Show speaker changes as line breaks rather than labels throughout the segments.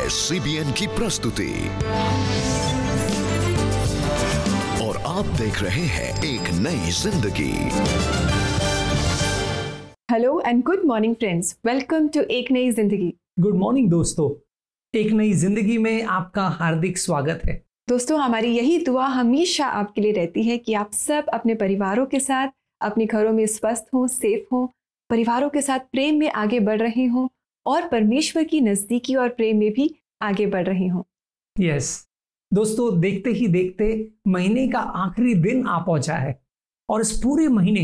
है CBN की प्रस्तुति और आप देख रहे हैं एक नई जिंदगी।
Hello and good morning friends, welcome to एक नई जिंदगी।
गुड मॉर्निंग दोस्तों, एक नई जिंदगी में आपका हार्दिक स्वागत है।
दोस्तों, हमारी यही दुआ हमेशा आपके लिए रहती है कि आप सब अपने परिवारों के साथ अपने घरों में स्वस्थ हों, सेफ हों, परिवारों के साथ प्रेम में आगे बढ़ रहे हों और परमेश्वर की नज़दीकी और प्रेम में भी आगे बढ़ रहे हों।
यस दोस्तों, देखते ही देखते महीने का आखिरी दिन आ पहुंचा है और इस पूरे महीने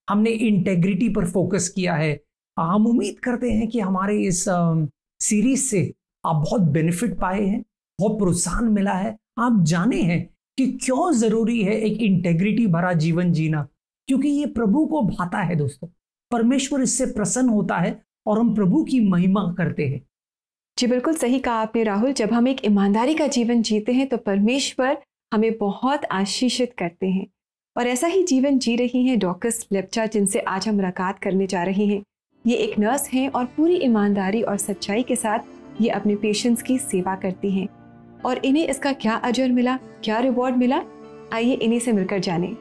हमने इंटेग्रिटी पर फोकस किया है। हम उम्मीद करते हैं कि हमारे इस सीरीज से आप बहुत बेनिफिट पाए हैं, बहुत प्रोत्साहन मिला है। आप जाने हैं कि क्यों जरूरी है एक इंटेग्रिटी भरा जीवन जीना, क्योंकि ये प्रभु को भाता है दोस्तों। परमेश्वर इससे प्रसन्न होता है और हम प्रभु की महिमा करते हैं।
जी बिल्कुल सही कहा आपने राहुल। जब हम एक ईमानदारी का जीवन जीते हैं तो परमेश्वर हमें बहुत आशीषित करते हैं और ऐसा ही जीवन जी रही हैं डॉकस लेप्चा, जिनसे आज हम मुलाकात करने जा रहे हैं। ये एक नर्स हैं और पूरी ईमानदारी और सच्चाई के साथ ये अपने पेशेंट्स की सेवा करती हैं और इन्हें इसका क्या अजर मिला, क्या रिवॉर्ड मिला, आइए इन्हीं से मिलकर जानें।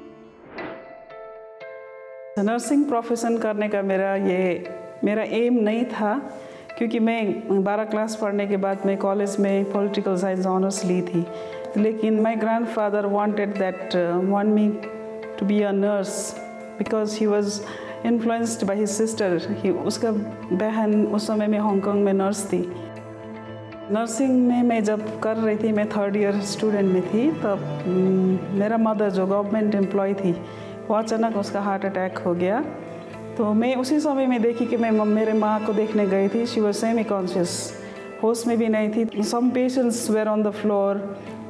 नर्सिंग प्रोफेशन करने का मेरा एम नहीं था, क्योंकि मैं 12 क्लास पढ़ने के बाद मैं कॉलेज में पॉलिटिकल साइंस ऑनर्स ली थी। लेकिन my grandfather want me to be a nurse because he was influenced by his sister. उसका बहन उस समय में हांगकांग में नर्स थी। नर्सिंग में मैं जब कर रही थी, मैं 3rd ईयर स्टूडेंट में थी, तब मेरा मदर जो गवर्नमेंट एम्प्लॉय थी वो अचानक उसका हार्ट अटैक हो गया। तो मैं उसी समय में देखी कि मैं मेरे माँ को देखने गई थी। शी वाज सेमी कॉन्शियस, होश में भी नहीं थी। Some patients were on the floor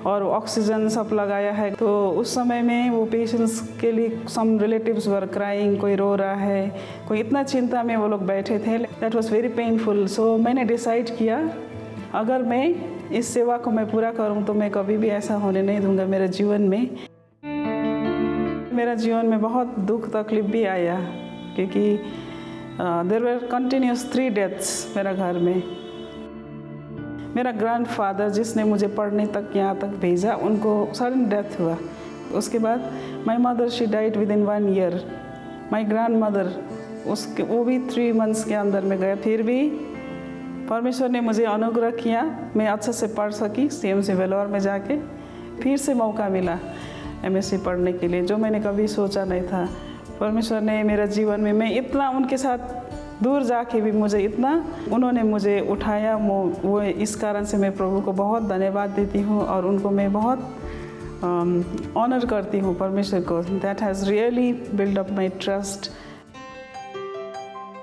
और ऑक्सीजन सब लगाया है। तो उस समय में वो पेशेंट्स के लिए सम रिलेटिव्स वर क्राइंग, कोई रो रहा है, कोई इतना चिंता में वो लोग बैठे थे। That was very painful. So मैंने डिसाइड किया, अगर मैं इस सेवा को मैं पूरा करूँ तो मैं कभी भी ऐसा होने नहीं दूंगा मेरे जीवन में। मेरा जीवन में बहुत दुख तकलीफ भी आया, क्योंकि देयर वर कंटिन्यूस 3 डेथ्स मेरा घर में। मेरा ग्रैंडफादर जिसने मुझे पढ़ने तक यहाँ तक भेजा, उनको सडन डेथ हुआ। उसके बाद my mother she died with in 1 year. My grand mother वो भी 3 मंथ्स के अंदर में गया। फिर भी परमेश्वर ने मुझे अनुग्रह किया, मैं अच्छे से पढ़ सकी। CMC वेलोर में जाके फिर से मौका मिला MSc पढ़ने के लिए, जो मैंने कभी सोचा नहीं था। परमेश्वर ने मेरा जीवन में, मैं इतना उनके साथ दूर जाके भी मुझे इतना उन्होंने मुझे उठाया, वो इस कारण से मैं प्रभु को बहुत धन्यवाद देती हूँ और उनको मैं बहुत ऑनर करती हूँ परमेश्वर को। That has really build up my trust.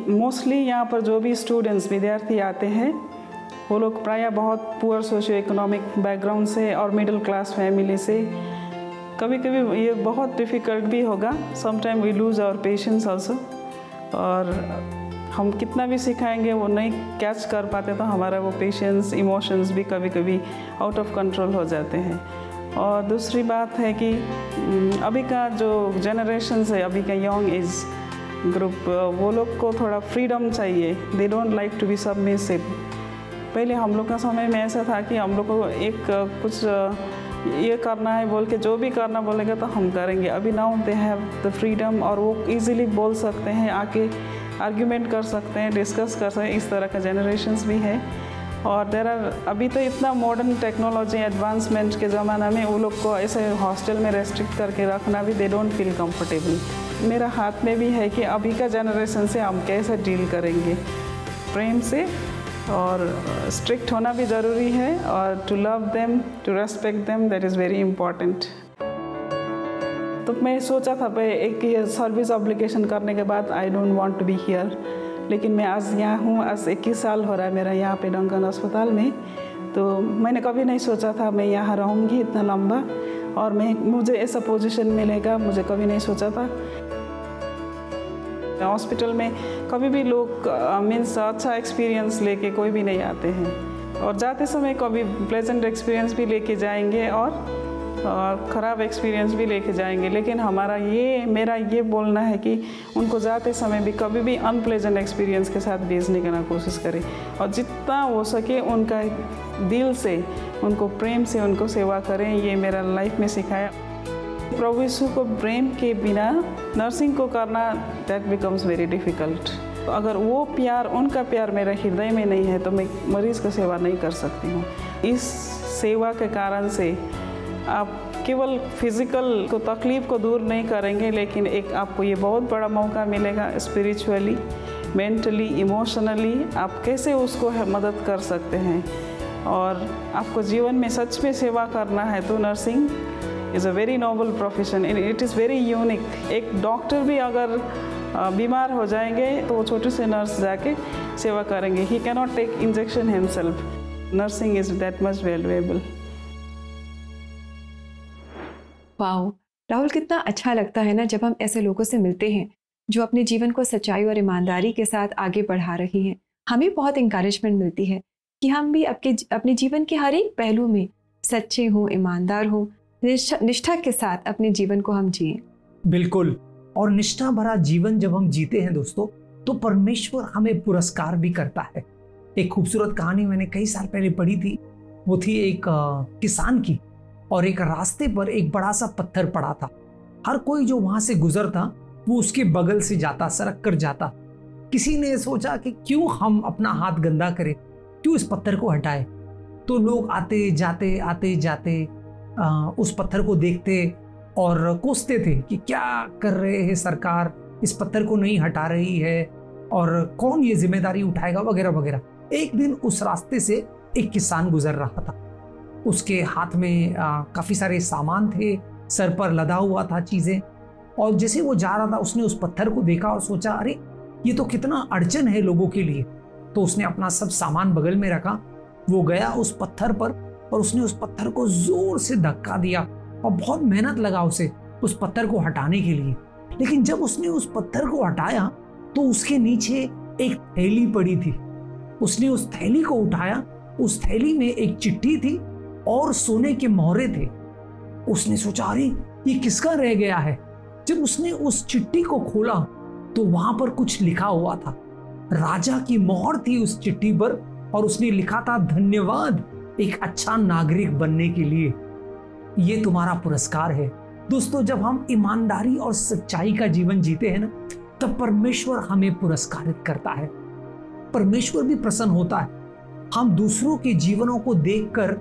Mostly यहाँ पर जो भी स्टूडेंट्स विद्यार्थी आते हैं वो लोग प्रायः बहुत पुअर सोशियो इकोनॉमिक बैकग्राउंड से और मिडिल क्लास फैमिली से। कभी कभी ये बहुत डिफ़िकल्ट भी होगा। Sometime we lose our patience also, और हम कितना भी सिखाएंगे वो नहीं कैच कर पाते, तो हमारा वो पेशेंस, इमोशंस भी कभी कभी आउट ऑफ कंट्रोल हो जाते हैं। और दूसरी बात है कि अभी का जो जनरेशन है, अभी का यंग एज ग्रुप, वो लोग को थोड़ा फ्रीडम चाहिए। They don't like to be submissive. पहले हम लोग का समय में ऐसा था कि हम लोग को एक कुछ ये करना है बोल के, जो भी करना बोलेगा तो हम करेंगे। अभी now they have the freedom, और वो इजीली बोल सकते हैं, आके आर्ग्यूमेंट कर सकते हैं, डिस्कस कर सकते हैं। इस तरह का जनरेशन्स भी है। और अभी तो इतना मॉडर्न टेक्नोलॉजी एडवांसमेंट के ज़माना में वो लोग को ऐसे हॉस्टल में रेस्ट्रिक्ट करके रखना भी, दे डोंट फील कंफर्टेबल। मेरा हाथ में भी है कि अभी का जनरेशन से हम कैसे डील करेंगे, प्रेम से। और स्ट्रिक्ट होना भी ज़रूरी है, और to love them, to respect them, that is very important. तो मैं सोचा था भाई एक ये सर्विस ऑब्लिगेशन करने के बाद I don't want to be here, लेकिन मैं आज यहाँ हूँ। आज 21 साल हो रहा है मेरा यहाँ पे डंकन अस्पताल में। तो मैंने कभी नहीं सोचा था मैं यहाँ रहूँगी इतना लंबा, और मुझे ऐसा पोजीशन मिलेगा, मुझे कभी नहीं सोचा था। हॉस्पिटल में कभी भी लोग मीन्स अच्छा एक्सपीरियंस लेके कोई भी नहीं आते हैं, और जाते समय कभी प्लेजेंट एक्सपीरियंस भी लेके जाएंगे और और ख़राब एक्सपीरियंस भी लेके जाएंगे, लेकिन मेरा ये बोलना है कि उनको जाते समय भी कभी भी अनप्लेजेंट एक्सपीरियंस के साथ भेजने की ना कोशिश करें, और जितना हो सके उनका दिल से, उनको प्रेम से उनको सेवा करें। ये मेरा लाइफ में सिखाया। प्रभु यीशु को प्रेम के बिना नर्सिंग को करना दैट बिकम्स वेरी डिफ़िकल्ट। अगर वो प्यार, उनका प्यार मेरे हृदय में नहीं है तो मैं मरीज़ का सेवा नहीं कर सकती हूँ। इस सेवा के कारण से आप केवल फिज़िकल को तकलीफ़ को दूर नहीं करेंगे, लेकिन एक आपको ये बहुत बड़ा मौका मिलेगा स्पिरिचुअली, मेंटली, इमोशनली आप कैसे उसको मदद कर सकते हैं। और आपको जीवन में सच में सेवा करना है तो nursing is a very noble profession, it is very unique. एक डॉक्टर भी अगर बीमार हो जाएंगे तो वो छोटे से नर्स जाके सेवा करेंगे। He can not take injection himself. Nursing is that much valuable.
Wow Rahul, कितना अच्छा लगता है ना जब हम ऐसे लोगों से मिलते हैं जो अपने जीवन को सच्चाई और ईमानदारी के साथ आगे बढ़ा रही हैं। हमें बहुत इंकरेजमेंट मिलती है कि हम भी अपने जीवन के हर एक पहलू में सच्चे हों, ईमानदार हों, निष्ठा के साथ अपने जीवन को हम जिएं।
बिल्कुल, और निष्ठा भरा जीवन जब हम जीते हैं दोस्तों, तो परमेश्वर हमें पुरस्कार भी करता है। एक खूबसूरत कहानी मैंने कई साल पहले पढ़ी थी। वो थी एक किसान की, और एक रास्ते पर एक बड़ा सा पत्थर पड़ा था। हर कोई जो वहां से गुजरता वो उसके बगल से जाता, सरक कर जाता। किसी ने सोचा कि क्यों हम अपना हाथ गंदा करें, क्यों इस पत्थर को हटाए। तो लोग आते जाते उस पत्थर को देखते और कोसते थे कि क्या कर रहे हैं सरकार, इस पत्थर को नहीं हटा रही है और कौन ये जिम्मेदारी उठाएगा वगैरह वगैरह। एक दिन उस रास्ते से एक किसान गुजर रहा था। उसके हाथ में काफ़ी सारे सामान थे, सर पर लदा हुआ था चीज़ें, और जैसे वो जा रहा था उसने उस पत्थर को देखा और सोचा, अरे ये तो कितना अड़चन है लोगों के लिए। तो उसने अपना सब सामान बगल में रखा, वो गया उस पत्थर पर और उसने उस पत्थर को जोर से धक्का दिया और बहुत मेहनत लगा उसे उस पत्थर को हटाने के लिए। लेकिन जब उसने उस पत्थर को हटाया तो उसके नीचे एक थैली पड़ी थी। उसने उस थैली को उठाया, उस थैली में एक चिट्ठी थी और सोने के मोहरे थे। उसने सोचा, अरे ये किसका रह गया है। जब उसने उस चिट्ठी को खोला तो वहां पर कुछ लिखा हुआ था। राजा की मोहर थी उस चिट्ठी पर और उसने लिखा था, धन्यवाद एक अच्छा नागरिक बनने के लिए, ये तुम्हारा पुरस्कार है। दोस्तों, जब हम ईमानदारी और सच्चाई का जीवन जीते हैं ना, तब परमेश्वर हमें पुरस्कारित करता है। परमेश्वर भी प्रसन्न होता है। हम दूसरों के जीवनों को देखकर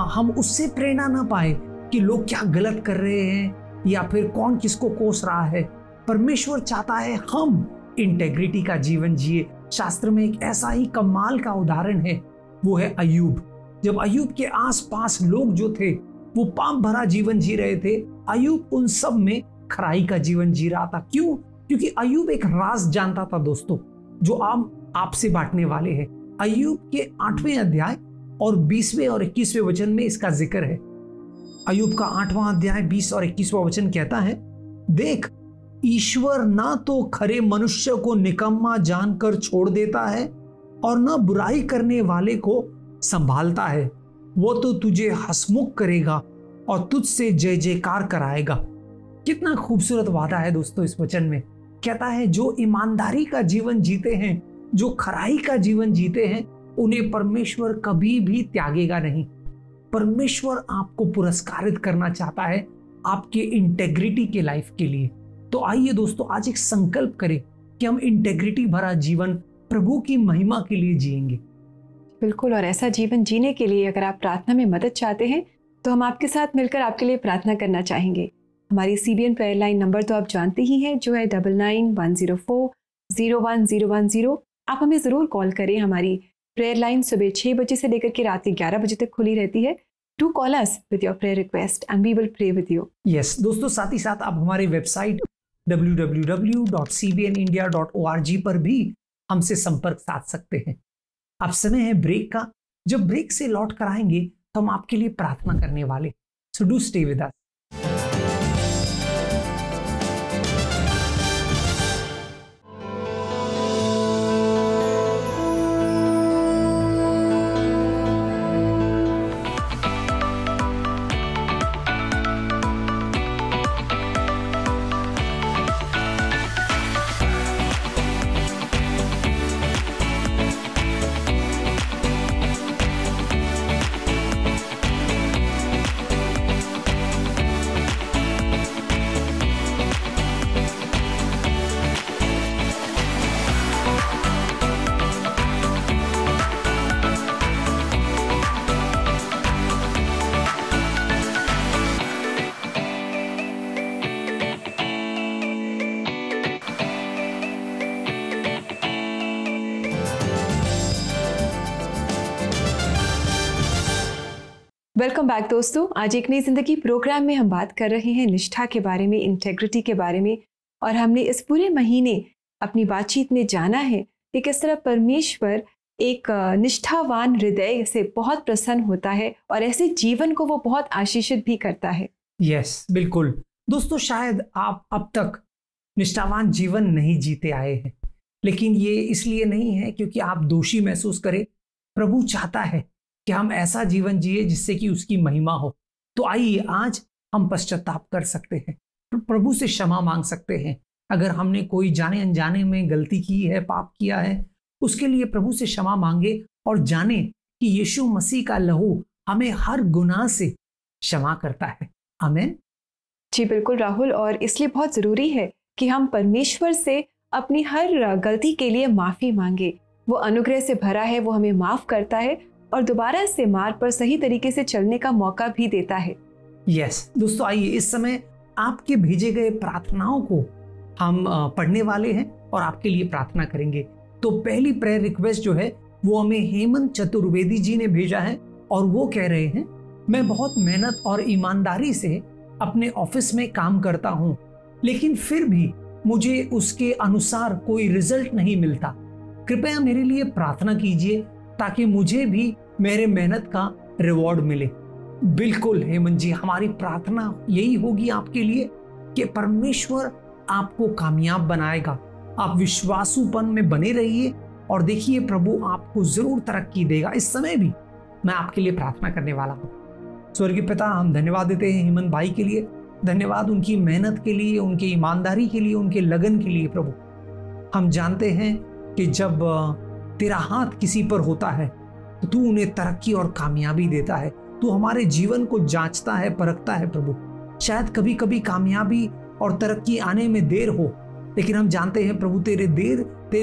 हम उससे प्रेरणा ना पाए कि लोग क्या गलत कर रहे हैं या फिर कौन किसको कोस रहा है। परमेश्वर चाहता है हम इंटेग्रिटी का जीवन जिए। शास्त्र में एक ऐसा ही कमाल का उदाहरण है, वो है अय्यूब। जब अय्यूब के आसपास लोग जो थे वो पाप भरा जीवन जी रहे थे, अय्यूब उन सब में खराई का जीवन जी रहा था। क्यों? क्योंकि अय्यूब एक राज जानता था दोस्तों, जो आपसे बांटने वाले हैं। अय्यूब के 8वें अध्याय और 20वें और 21वें वचन में इसका जिक्र है। अय्यूब का 8वां अध्याय 20 और 21वां वचन कहता है, देख, ईश्वर ना तो खरे मनुष्य को निकम्मा जानकर छोड़ देता है और ना बुराई करने वाले को संभालता है। वो तो तुझे हंसमुख करेगा और तुझसे जय जयकार कराएगा। कितना खूबसूरत वादा है दोस्तों इस वचन में। कहता है जो ईमानदारी का जीवन जीते हैं, जो खराई का जीवन जीते हैं, उन्हें परमेश्वर कभी भी त्यागेगा नहीं। परमेश्वर आपको पुरस्कारित करना चाहता है आपके इंटेग्रिटी के लाइफ के लिए। तो आइए दोस्तों, आज एक संकल्प करें कि हम इंटेग्रिटी भरा जीवन प्रभु की महिमा के लिए जिएंगे।
बिल्कुल, और ऐसा जीवन जीने के लिए अगर आप प्रार्थना में मदद चाहते हैं तो हम आपके साथ मिलकर आपके लिए प्रार्थना करना चाहेंगे। हमारी CBN प्रेयर लाइन नंबर तो आप जानते ही हैं, जो है 9910401010। आप हमें ज़रूर कॉल करें। हमारी प्रेयर लाइन सुबह 6 बजे से लेकर के रात के 11 बजे तक खुली रहती है। Do call us with your prayer request and we will pray with you.
Yes दोस्तों, साथ ही साथ आप हमारी वेबसाइट www.cbnindia.org पर भी हमसे संपर्क साध सकते हैं। अब समय है ब्रेक का। जब ब्रेक से लौट कर आएंगे तो हम आपके लिए प्रार्थना करने वाले। So do stay with us.
Welcome back दोस्तों। आज एक नई जिंदगी प्रोग्राम में हम बात कर रहे हैं निष्ठा के बारे में, इंटेग्रिटी के बारे में। और हमने इस पूरे महीने अपनी बातचीत में जाना है कि किस तरह परमेश्वर एक निष्ठावान हृदय से बहुत प्रसन्न होता है और ऐसे जीवन को वो बहुत आशीषित भी करता है।
यस, बिल्कुल दोस्तों, शायद आप अब तक निष्ठावान जीवन नहीं जीते आए हैं, लेकिन ये इसलिए नहीं है क्योंकि आप दोषी महसूस करें। प्रभु चाहता है कि हम ऐसा जीवन जिए जिससे कि उसकी महिमा हो। तो आइए आज हम पश्चाताप कर सकते हैं, प्रभु से क्षमा मांग सकते हैं। अगर हमने कोई जाने अनजाने में गलती की है, पाप किया है, उसके लिए प्रभु से क्षमा मांगे और जाने कि यीशु मसीह का लहू हमें हर गुनाह से क्षमा करता है। आमीन।
जी बिल्कुल राहुल, और इसलिए बहुत ज़रूरी है कि हम परमेश्वर से अपनी हर गलती के लिए माफ़ी मांगे। वो अनुग्रह से भरा है, वो हमें माफ़ करता है और दोबारा से मार्ग पर सही तरीके से चलने का मौका भी देता है।
यस दोस्तों, आइए इस समय आपके भेजे गए प्रार्थनाओं को हम पढ़ने वाले हैं और आपके लिए प्रार्थना करेंगे। तो पहली प्रेयर रिक्वेस्ट जो है वो हमें हेमंत चतुर्वेदी जी ने भेजा है और वो कह रहे हैं, मैं बहुत मेहनत और ईमानदारी से अपने ऑफिस में काम करता हूँ, लेकिन फिर भी मुझे उसके अनुसार कोई रिजल्ट नहीं मिलता। कृपया मेरे लिए प्रार्थना कीजिए ताकि मुझे भी मेरे मेहनत का रिवॉर्ड मिले। बिल्कुल हेमंत जी, हमारी प्रार्थना यही होगी आपके लिए कि परमेश्वर आपको कामयाब बनाएगा। आप विश्वासूपन में बने रहिए और देखिए प्रभु आपको जरूर तरक्की देगा। इस समय भी मैं आपके लिए प्रार्थना करने वाला हूँ। स्वर्गीय पिता, हम धन्यवाद देते हैं हेमंत भाई के लिए। धन्यवाद उनकी मेहनत के लिए, उनकी ईमानदारी के लिए, उनके लगन के लिए। प्रभु हम जानते हैं कि जब तेरा हाथ किसी पर होता है तो तू उन्हें तरक्की और कामयाबी देता है। तू हमारे जीवन को जांचता है, परखता है। प्रभु शायद कभी कभी कामयाबी और तरक्की आने में देर हो, लेकिन हम जानते हैं प्रभु तेरे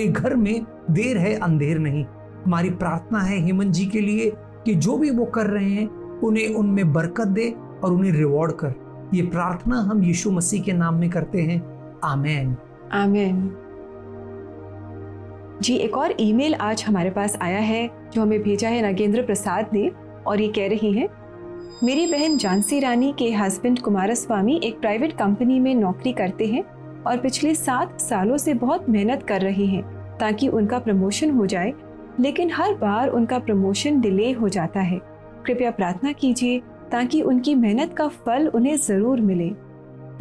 घर में देर है, अंधेर नहीं। हमारी प्रार्थना है हेमंत जी के लिए कि जो भी वो कर रहे हैं उन्हें उनमें बरकत दे और उन्हें रिवॉर्ड कर। ये प्रार्थना हम यीशु मसीह के नाम में करते हैं। आमीन।
आमीन। जी, एक और ईमेल आज हमारे पास आया है जो हमें भेजा है नागेंद्र प्रसाद ने, और ये कह रही हैं, मेरी बहन झांसी रानी के हस्बैंड कुमारस्वामी एक प्राइवेट कंपनी में नौकरी करते हैं और पिछले 7 सालों से बहुत मेहनत कर रहे हैं ताकि उनका प्रमोशन हो जाए, लेकिन हर बार उनका प्रमोशन डिले हो जाता है। कृपया प्रार्थना कीजिए ताकि उनकी मेहनत का फल उन्हें ज़रूर मिले।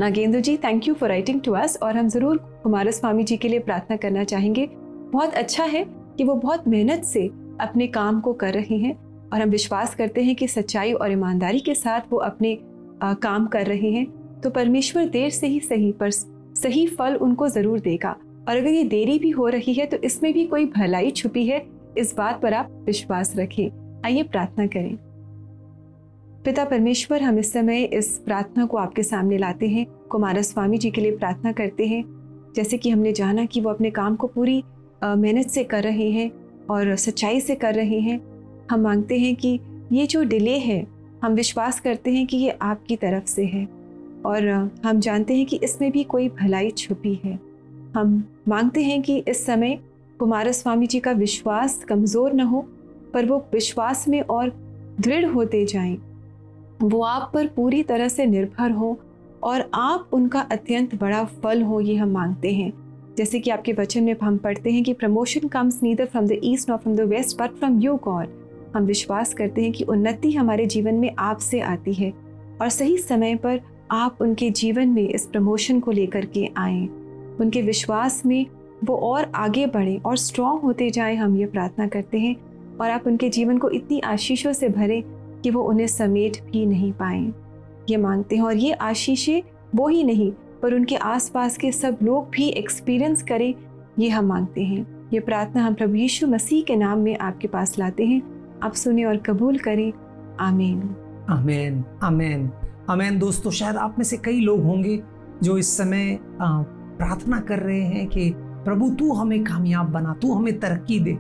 Nagendra ji, thank you for writing to us, और हम ज़रूर कुमारस्वामी जी के लिए प्रार्थना करना चाहेंगे। बहुत अच्छा है कि वो बहुत मेहनत से अपने काम को कर रहे हैं और हम विश्वास करते हैं कि सच्चाई और ईमानदारी के साथ वो अपने काम कर रहे हैं, तो परमेश्वर देर से ही सही पर सही फल उनको ज़रूर देगा। और अगर ये देरी भी हो रही है तो इसमें भी कोई भलाई छुपी है, इस बात पर आप विश्वास रखें। आइए प्रार्थना करें। पिता परमेश्वर, हम इस समय इस प्रार्थना को आपके सामने लाते हैं। कुमारस्वामी जी के लिए प्रार्थना करते हैं। जैसे कि हमने जाना कि वो अपने काम को पूरी मेहनत से कर रहे हैं और सच्चाई से कर रहे हैं। हम मांगते हैं कि ये जो डिले है, हम विश्वास करते हैं कि ये आपकी तरफ से है और हम जानते हैं कि इसमें भी कोई भलाई छुपी है। हम मांगते हैं कि इस समय कुमारस्वामी जी का विश्वास कमज़ोर न हो, पर वो विश्वास में और दृढ़ होते जाएं। वो आप पर पूरी तरह से निर्भर हो और आप उनका अत्यंत बड़ा फल हो, ये हम मांगते हैं। जैसे कि आपके वचन में हम पढ़ते हैं कि promotion comes neither from the east nor from the west but from you God. हम विश्वास करते हैं कि उन्नति हमारे जीवन में आपसे आती है और सही समय पर आप उनके जीवन में इस प्रमोशन को लेकर के आएँ। उनके विश्वास में वो और आगे बढ़ें और स्ट्रॉन्ग होते जाएं, हम ये प्रार्थना करते हैं। और आप उनके जीवन को इतनी आशीषों से भरें कि वो उन्हें समेट भी नहीं पाएं, ये मांगते हैं। और ये आशीषें वो ही नहीं पर उनके आसपास के सब लोग भी एक्सपीरियंस करें, ये हम मांगते हैं। ये प्रार्थना हम प्रभु यीशु मसीह के नाम में आपके पास लाते हैं। आप सुने और कबूल करें। आमीन।
आमीन। आमीन। आमीन। दोस्तों, शायद आप में से कई लोग होंगे जो इस समय प्रार्थना कर रहे हैं कि प्रभु तू हमें कामयाब बना, तू हमें तरक्की दे।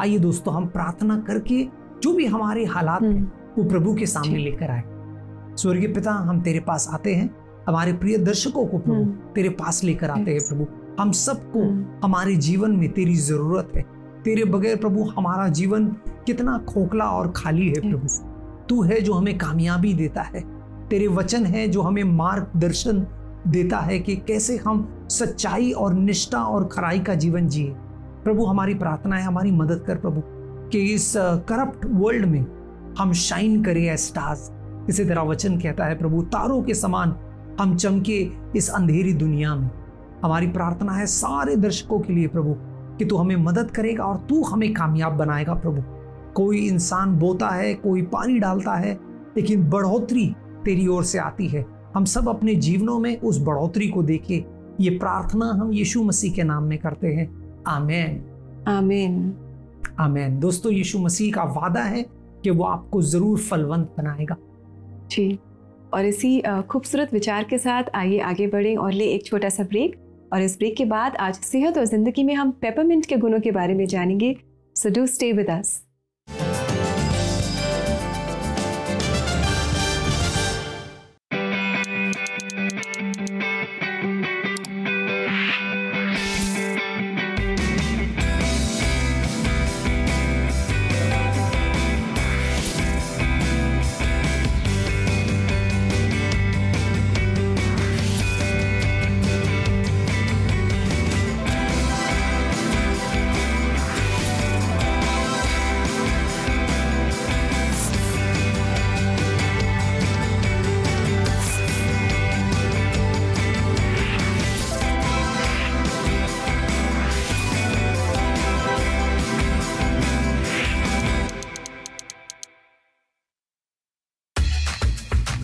आइए दोस्तों, हम प्रार्थना करके जो भी हमारे हालात हैं वो प्रभु के सामने लेकर आए। स्वर्गीय पिता, हम तेरे पास आते हैं, हमारे प्रिय दर्शकों को प्रभु तेरे पास लेकर आते हैं। प्रभु हम सबको हमारे जीवन में तेरी जरूरत है। तेरे बगैर प्रभु हमारा जीवन कितना खोखला और खाली है। प्रभु तू है जो हमें कामयाबी देता है, तेरे वचन है जो हमें मार्गदर्शन देता है कि कैसे हम सच्चाई और निष्ठा और खराई का जीवन जिए। प्रभु हमारी प्रार्थना है, हमारी मदद कर प्रभु, कि इस करप्ट वर्ल्ड में हम शाइन करें एज स्टार्स। इसे तेरा वचन कहता है प्रभु, तारों के समान हम चमके इस अंधेरी दुनिया में। हमारी प्रार्थना है सारे दर्शकों के लिए प्रभु, कि तू हमें मदद करेगा और तू हमें कामयाब बनाएगा प्रभु। कोई इंसान बोता है, कोई पानी डालता है, लेकिन बढ़ोतरी तेरी ओर से आती है। हम सब अपने जीवनों में उस बढ़ोतरी को देखें। ये प्रार्थना हम यीशु मसीह के नाम में करते हैं, आमीन
आमीन
आमीन। दोस्तों, यीशु मसीह का वादा है कि वो आपको जरूर फलवंत बनाएगा।
जी, और इसी खूबसूरत विचार के साथ आइए आगे बढ़ें और ले एक छोटा सा ब्रेक। और इस ब्रेक के बाद आज सेहत और जिंदगी में हम पेपरमिंट के गुणों के बारे में जानेंगे। So do stay with us.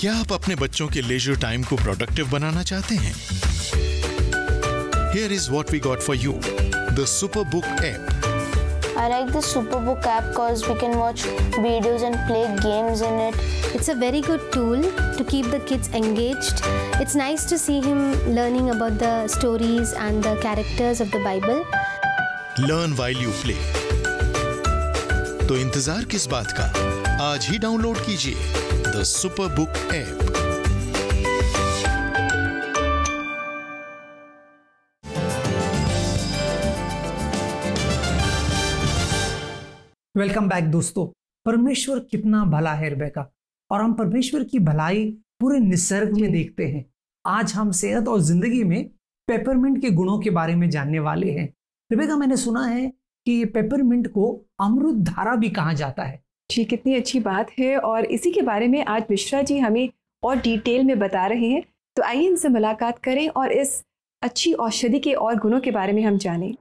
क्या आप अपने बच्चों के लेजर टाइम को प्रोडक्टिव बनाना चाहते हैं? Here is what we got for you, the Superbook app.
I like the Superbook app because we can watch videos and play games in it.
It's a very good tool to keep the kids engaged. It's nice to see him learning about the stories and the characters of the Bible.
Learn while you play. तो इंतजार किस बात का? आज ही download कीजिए the Superbook app.
Welcome back दोस्तों। परमेश्वर कितना भला है रिबेका, और हम परमेश्वर की भलाई पूरे निसर्ग में देखते हैं। आज हम सेहत और जिंदगी में पेपरमिंट के गुणों के बारे में जानने वाले हैं। रिबेका, मैंने सुना है कि ये पेपरमिंट को अमृत धारा भी कहा जाता है।
जी, कितनी अच्छी बात है, और इसी के बारे में आज मिश्रा जी हमें और डिटेल में बता रहे हैं। तो आइए इनसे मुलाकात करें और इस अच्छी औषधि के और गुणों के बारे में हम जानें।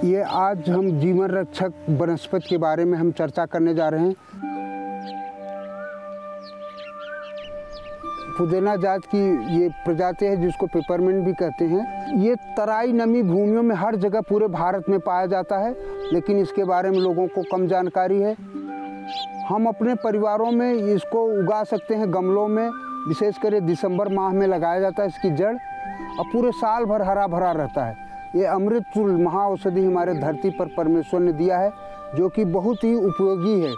ये आज हम जीवन रक्षक वनस्पति के बारे में हम चर्चा करने जा रहे हैं। पुदीना जात की ये प्रजाति है जिसको पेपरमिंट भी कहते हैं। ये तराई नमी भूमियों में हर जगह पूरे भारत में पाया जाता है, लेकिन इसके बारे में लोगों को कम जानकारी है। हम अपने परिवारों में इसको उगा सकते हैं गमलों में, विशेषकर दिसंबर माह में लगाया जाता है इसकी जड़, और पूरे साल भर हरा भरा रहता है। ये अमृत तुल्य महाऔषधि हमारे धरती पर परमेश्वर ने दिया है, जो कि बहुत ही उपयोगी है।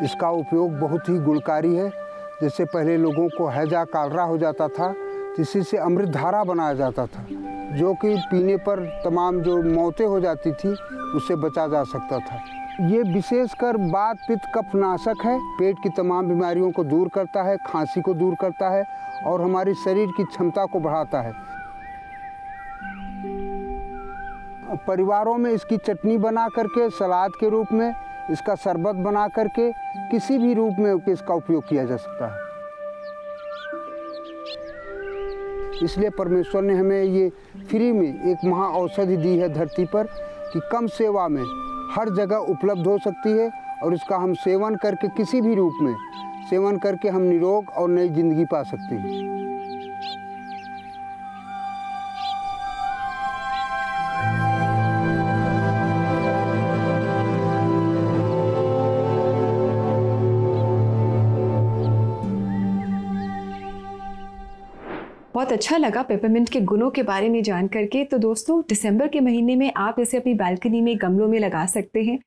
इसका उपयोग बहुत ही गुणकारी है। जैसे पहले लोगों को हैजा कालरा हो जाता था, तो इसी से अमृत धारा बनाया जाता था, जो कि पीने पर तमाम जो मौतें हो जाती थी उससे बचा जा सकता था। ये विशेषकर वात पित्त कफनाशक है, पेट की तमाम बीमारियों को दूर करता है, खांसी को दूर करता है और हमारी शरीर की क्षमता को बढ़ाता है। परिवारों में इसकी चटनी बना करके, सलाद के रूप में, इसका शरबत बना करके, किसी भी रूप में इसका उपयोग किया जा सकता है। इसलिए परमेश्वर ने हमें ये फ्री में एक महाऔषधि दी है धरती पर, कि कम सेवा में हर जगह उपलब्ध हो सकती है, और इसका हम सेवन करके, किसी भी रूप में सेवन करके हम निरोग और नई जिंदगी पा सकते हैं।
बहुत अच्छा लगा पेपरमिंट के गुणों के बारे में जान करके। तो दोस्तों, दिसंबर के महीने में आप इसे अपनी बालकनी में गमलों में लगा सकते हैं,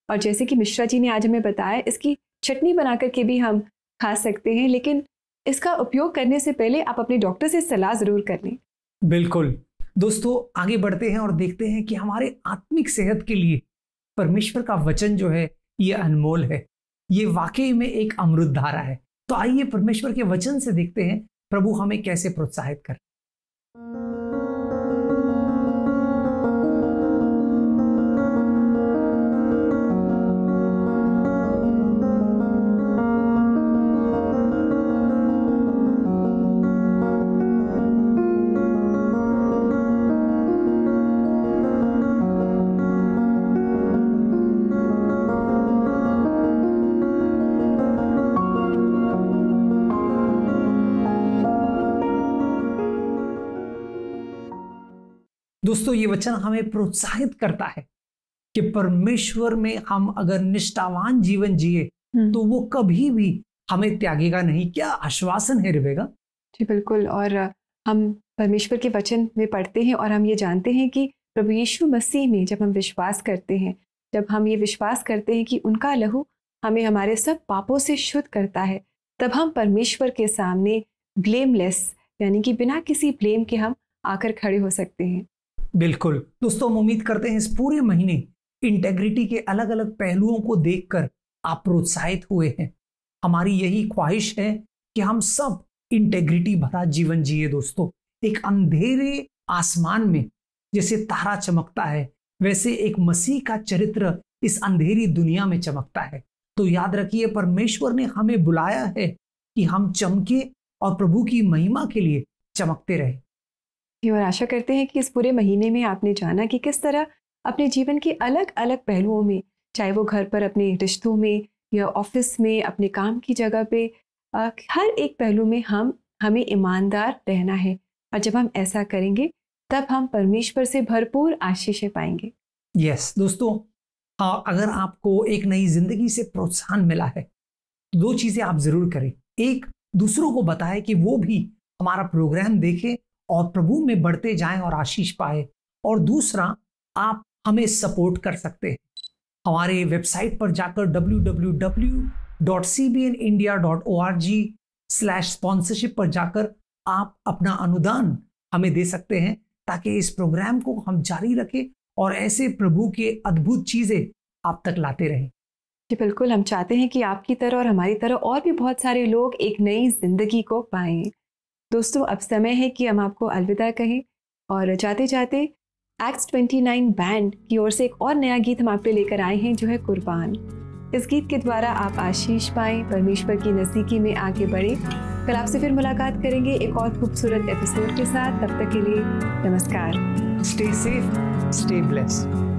और जैसे कि मिश्रा जी ने आज हमें बताया, इसकी चटनी बना करके भी हम खा सकते हैं, लेकिन इसका उपयोग करने से पहले आप अपने डॉक्टर से सलाह ज़रूर कर लें।
बिल्कुल दोस्तों, आगे बढ़ते हैं और देखते हैं कि हमारे आत्मिक सेहत के लिए परमेश्वर का वचन जो है ये अनमोल है, ये वाकई में एक अमृत धारा है। तो आइए परमेश्वर के वचन से देखते हैं प्रभु हमें कैसे प्रोत्साहित कर। दोस्तों, ये वचन हमें प्रोत्साहित करता है कि परमेश्वर में हम अगर निष्ठावान जीवन जिए तो वो कभी भी हमें त्यागेगा नहीं। क्या आश्वासन है रिवेगा?
जी बिल्कुल। और हम परमेश्वर के वचन में पढ़ते हैं और हम ये जानते हैं कि प्रभु यीशु मसीह में जब हम विश्वास करते हैं, जब हम ये विश्वास करते हैं कि उनका लहू हमें हमारे सब पापों से शुद्ध करता है, तब हम परमेश्वर के सामने ब्लेमलेस, यानी कि बिना किसी ब्लेम के हम आकर खड़े हो सकते हैं।
बिल्कुल दोस्तों, हम उम्मीद करते हैं इस पूरे महीने इंटेग्रिटी के अलग अलग पहलुओं को देखकर आप प्रोत्साहित हुए हैं। हमारी यही ख्वाहिश है कि हम सब इंटेग्रिटी भरा जीवन जिए। दोस्तों, एक अंधेरे आसमान में जैसे तारा चमकता है, वैसे एक मसीह का चरित्र इस अंधेरी दुनिया में चमकता है। तो याद रखिए, परमेश्वर ने हमें बुलाया है कि हम चमके और प्रभु की महिमा के लिए चमकते रहे।
और आशा करते हैं कि इस पूरे महीने में आपने जाना कि किस तरह अपने जीवन के अलग अलग पहलुओं में, चाहे वो घर पर अपने रिश्तों में या ऑफिस में, अपने काम की जगह पे, हर एक पहलू में हमें ईमानदार रहना है। और जब हम ऐसा करेंगे तब हम परमेश्वर से भरपूर आशीषें पाएंगे।
यस दोस्तों, हाँ, अगर आपको एक नई जिंदगी से प्रोत्साहन मिला है तो 2 चीजें आप जरूर करें। एक, दूसरों को बताएं कि वो भी हमारा प्रोग्राम देखें और प्रभु में बढ़ते जाएं और आशीष पाए। और दूसरा, आप हमें सपोर्ट कर सकते हैं। हमारे वेबसाइट पर जाकर www.cbnindia.org/sponsorship पर जाकर आप अपना अनुदान हमें दे सकते हैं, ताकि इस प्रोग्राम को हम जारी रखें और ऐसे प्रभु के अद्भुत चीजें आप तक लाते रहें।
जी बिल्कुल, हम चाहते हैं कि आपकी तरह और हमारी तरह और भी बहुत सारे लोग एक नई जिंदगी को पाएं। दोस्तों, अब समय है कि हम आपको अलविदा कहें, और जाते जाते एक्ट्स 29 बैंड की ओर से एक और नया गीत हम आप पे लेकर आए हैं, जो है कुर्बान। इस गीत के द्वारा आप आशीष पाएं, परमेश्वर की नज़दीकी में आगे बढ़े। कल आपसे फिर मुलाकात करेंगे एक और खूबसूरत एपिसोड के साथ। तब तक के लिए नमस्कार।
Stay safe, stay blessed.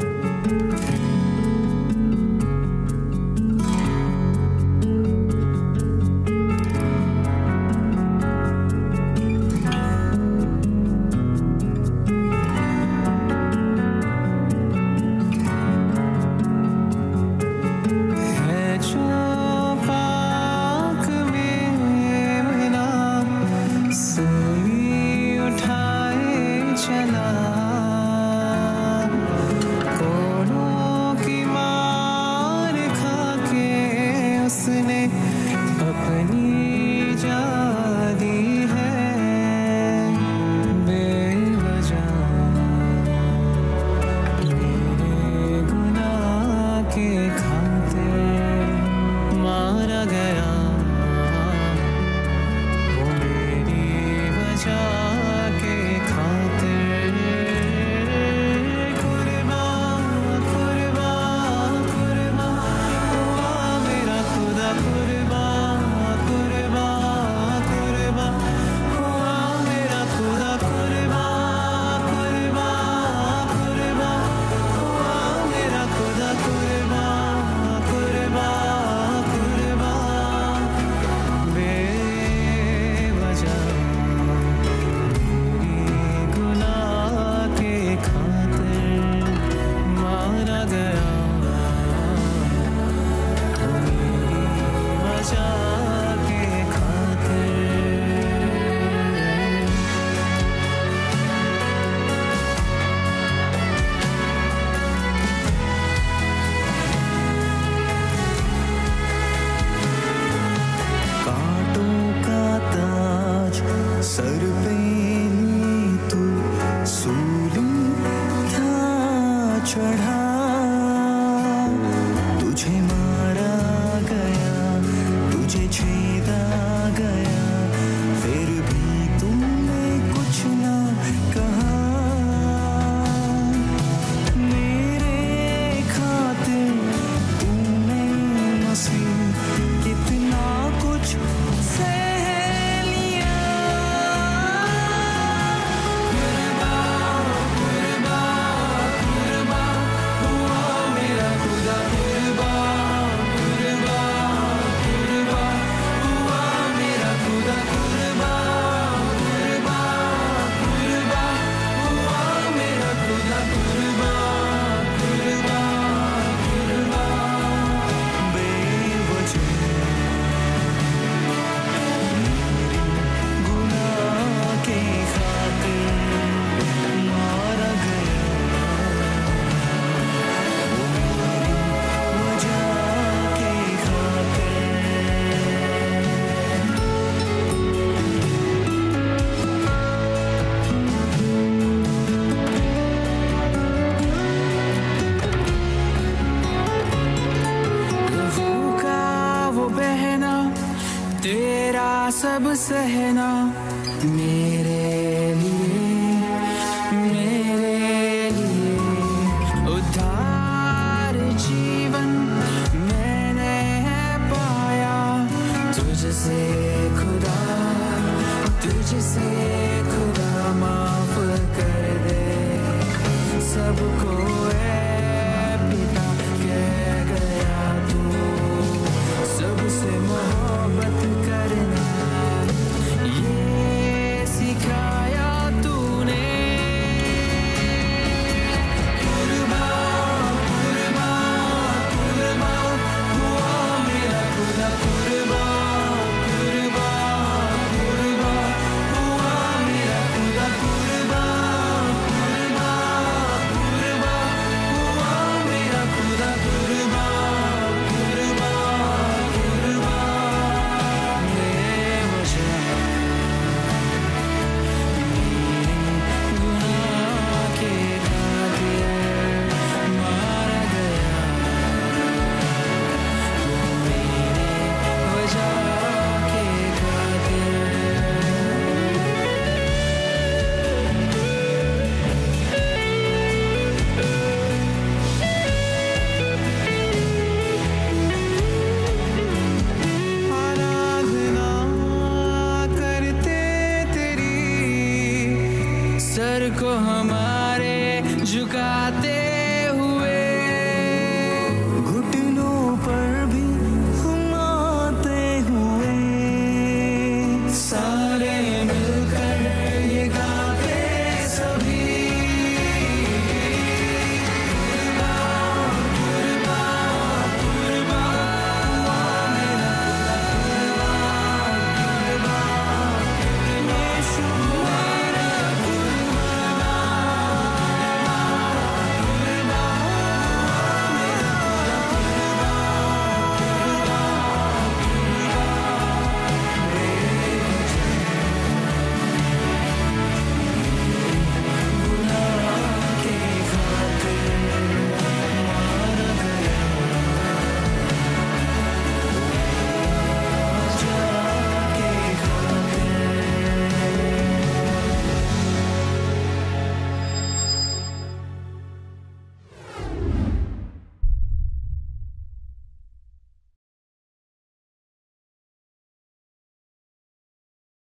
अब सहना मेरे लिए उद्धार जीवन मैंने पाया तुझसे खुदा माफ कर दे सबको पिता कह गया तू सबसे मोहब्बत करना ये सिखाया तूने कुर्बान कुर्बान कुर्बान हुआ मेरा खुदा कुर्बान कुर्बान कुर्बान हुआ मेरा खुदा कुर्बान कुर्बान कुर्बान हुआ मेरा खुदा कुर्बान कुर्बान कुर्बान बेवजह गुनाह के खातिर मारा गया तू मेरी वजह के खातिर आराधना करते तेरी सर को हमारे झुकाते